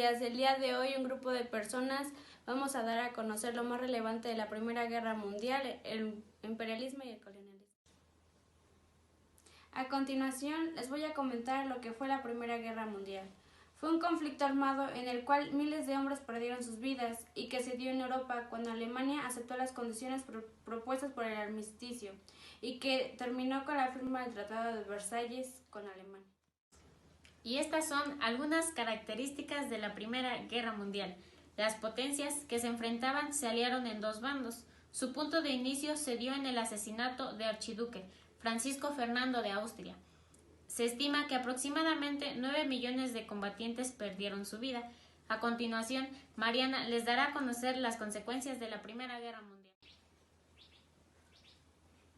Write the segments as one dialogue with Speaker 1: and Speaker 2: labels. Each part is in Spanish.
Speaker 1: días. El día de hoy un grupo de personas vamos a dar a conocer lo más relevante de la Primera Guerra Mundial, el imperialismo y el colonialismo. A continuación les voy a comentar lo que fue la Primera Guerra Mundial. Fue un conflicto armado en el cual miles de hombres perdieron sus vidas y que se dio en Europa cuando Alemania aceptó las condiciones propuestas por el armisticio y que terminó con la firma del Tratado de Versalles con Alemania.
Speaker 2: Y estas son algunas características de la Primera Guerra Mundial. Las potencias que se enfrentaban se aliaron en dos bandos. Su punto de inicio se dio en el asesinato del archiduque Francisco Fernando de Austria. Se estima que aproximadamente 9 millones de combatientes perdieron su vida. A continuación, Mariana les dará a conocer las consecuencias de la Primera Guerra Mundial.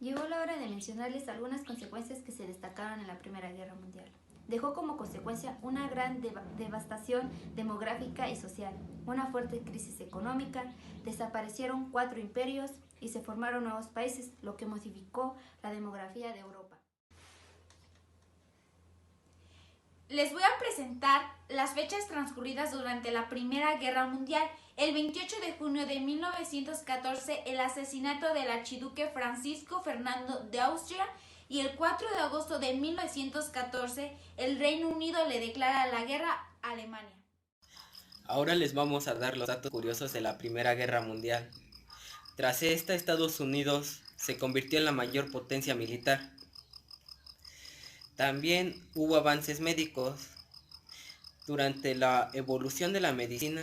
Speaker 3: Llegó la hora de mencionarles algunas consecuencias que se destacaron en la Primera Guerra Mundial. Dejó como consecuencia una gran devastación demográfica y social, una fuerte crisis económica, desaparecieron 4 imperios y se formaron nuevos países, lo que modificó la demografía de Europa.
Speaker 4: Les voy a presentar las fechas transcurridas durante la Primera Guerra Mundial. El 28 de junio de 1914, el asesinato del archiduque Francisco Fernando de Austria, y el 4 de agosto de 1914, el Reino Unido le declara la guerra a Alemania.
Speaker 5: Ahora les vamos a dar los datos curiosos de la Primera Guerra Mundial. Tras esta, Estados Unidos se convirtió en la mayor potencia militar. También hubo avances médicos. Durante la evolución de la medicina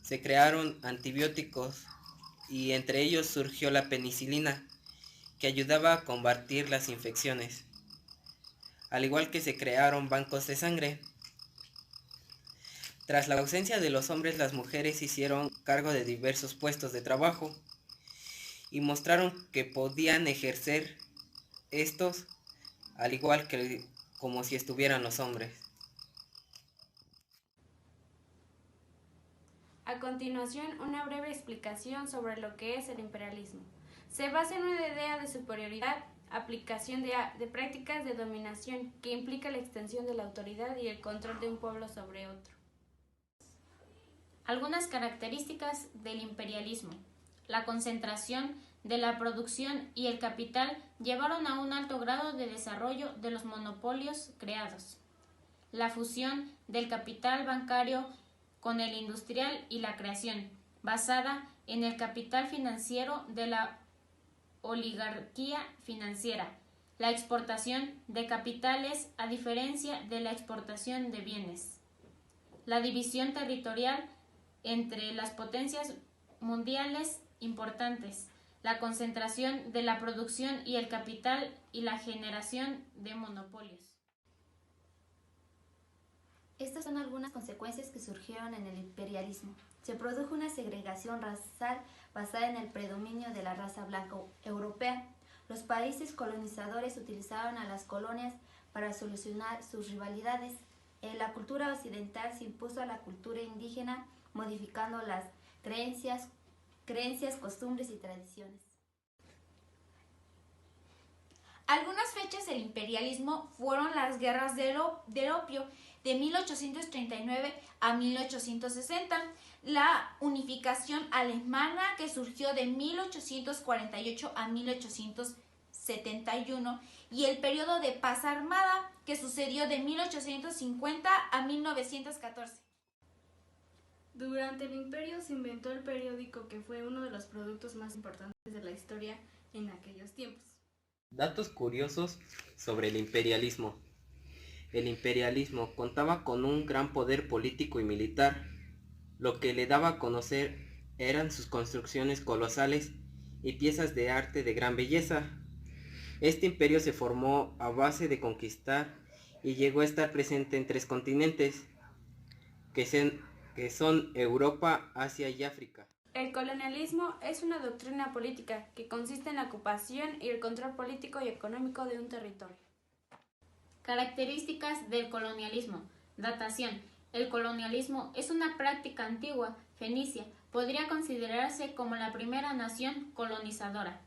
Speaker 5: se crearon antibióticos y entre ellos surgió la penicilina, que ayudaba a combatir las infecciones, al igual que se crearon bancos de sangre. Tras la ausencia de los hombres, las mujeres hicieron cargo de diversos puestos de trabajo y mostraron que podían ejercer estos al igual que como si estuvieran los hombres.
Speaker 1: A continuación, una breve explicación sobre lo que es el imperialismo. Se basa en una idea de superioridad, aplicación de prácticas de dominación que implica la extensión de la autoridad y el control de un pueblo sobre otro.
Speaker 2: Algunas características del imperialismo. La concentración de la producción y el capital llevaron a un alto grado de desarrollo de los monopolios creados. La fusión del capital bancario con el industrial y la creación, basada en el capital financiero de la oligarquía financiera. La exportación de capitales a diferencia de la exportación de bienes. La división territorial entre las potencias mundiales importantes. La concentración de la producción y el capital y la generación de monopolios.
Speaker 3: Estas son algunas consecuencias que surgieron en el imperialismo. Se produjo una segregación racial basada en el predominio de la raza blanca europea. Los países colonizadores utilizaron a las colonias para solucionar sus rivalidades. La cultura occidental se impuso a la cultura indígena, modificando las creencias, costumbres y tradiciones.
Speaker 4: Algunas fechas del imperialismo fueron las guerras del opio de 1839 a 1860, la unificación alemana que surgió de 1848 a 1871 y el periodo de paz armada que sucedió de 1850 a 1914.
Speaker 1: Durante el imperio se inventó el periódico, que fue uno de los productos más importantes de la historia en aquellos tiempos.
Speaker 5: Datos curiosos sobre el imperialismo. El imperialismo contaba con un gran poder político y militar. Lo que le daba a conocer eran sus construcciones colosales y piezas de arte de gran belleza. Este imperio se formó a base de conquistar y llegó a estar presente en 3 continentes, que son Europa, Asia y África.
Speaker 1: El colonialismo es una doctrina política que consiste en la ocupación y el control político y económico de un territorio.
Speaker 2: Características del colonialismo. Datación. El colonialismo es una práctica antigua, fenicia. Podría considerarse como la primera nación colonizadora.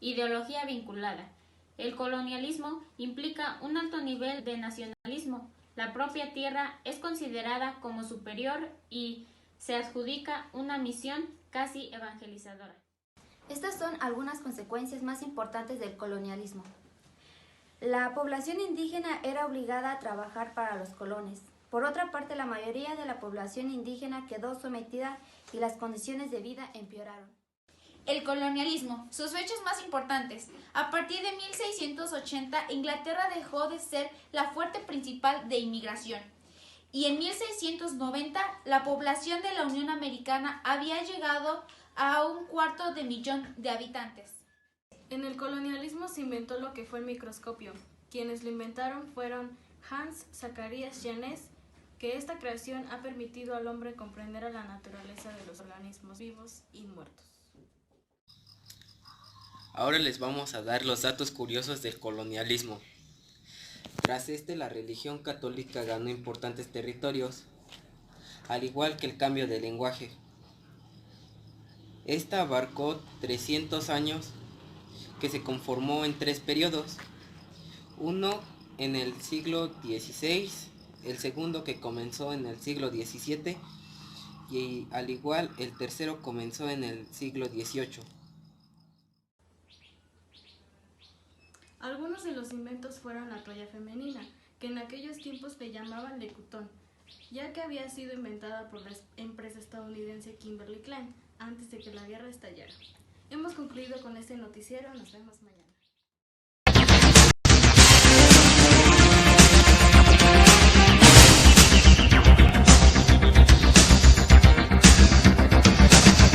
Speaker 2: Ideología vinculada. El colonialismo implica un alto nivel de nacionalismo, La propia tierra es considerada como superior y se adjudica una misión casi evangelizadora.
Speaker 3: Estas son algunas consecuencias más importantes del colonialismo. La población indígena era obligada a trabajar para los colones. Por otra parte, la mayoría de la población indígena quedó sometida y las condiciones de vida empeoraron.
Speaker 4: El colonialismo, sus fechas más importantes. A partir de 1680, Inglaterra dejó de ser la fuente principal de inmigración. Y en 1690, la población de la Unión Americana había llegado a 1/4 millón de habitantes.
Speaker 1: En el colonialismo se inventó lo que fue el microscopio. Quienes lo inventaron fueron Hans Zacharias Janés, que esta creación ha permitido al hombre comprender a la naturaleza de los organismos vivos y muertos.
Speaker 5: Ahora les vamos a dar los datos curiosos del colonialismo. Tras la religión católica ganó importantes territorios, al igual que el cambio de lenguaje. Esta abarcó 300 años, que se conformó en 3 periodos. Uno en el siglo XVI, el segundo que comenzó en el siglo XVII y al igual el tercero comenzó en el siglo XVIII.
Speaker 1: Algunos de los inventos fueron la toalla femenina, que en aquellos tiempos le llamaban Lecutón, ya que había sido inventada por la empresa estadounidense Kimberly Klein antes de que la guerra estallara. Hemos concluido con este noticiero, nos vemos mañana.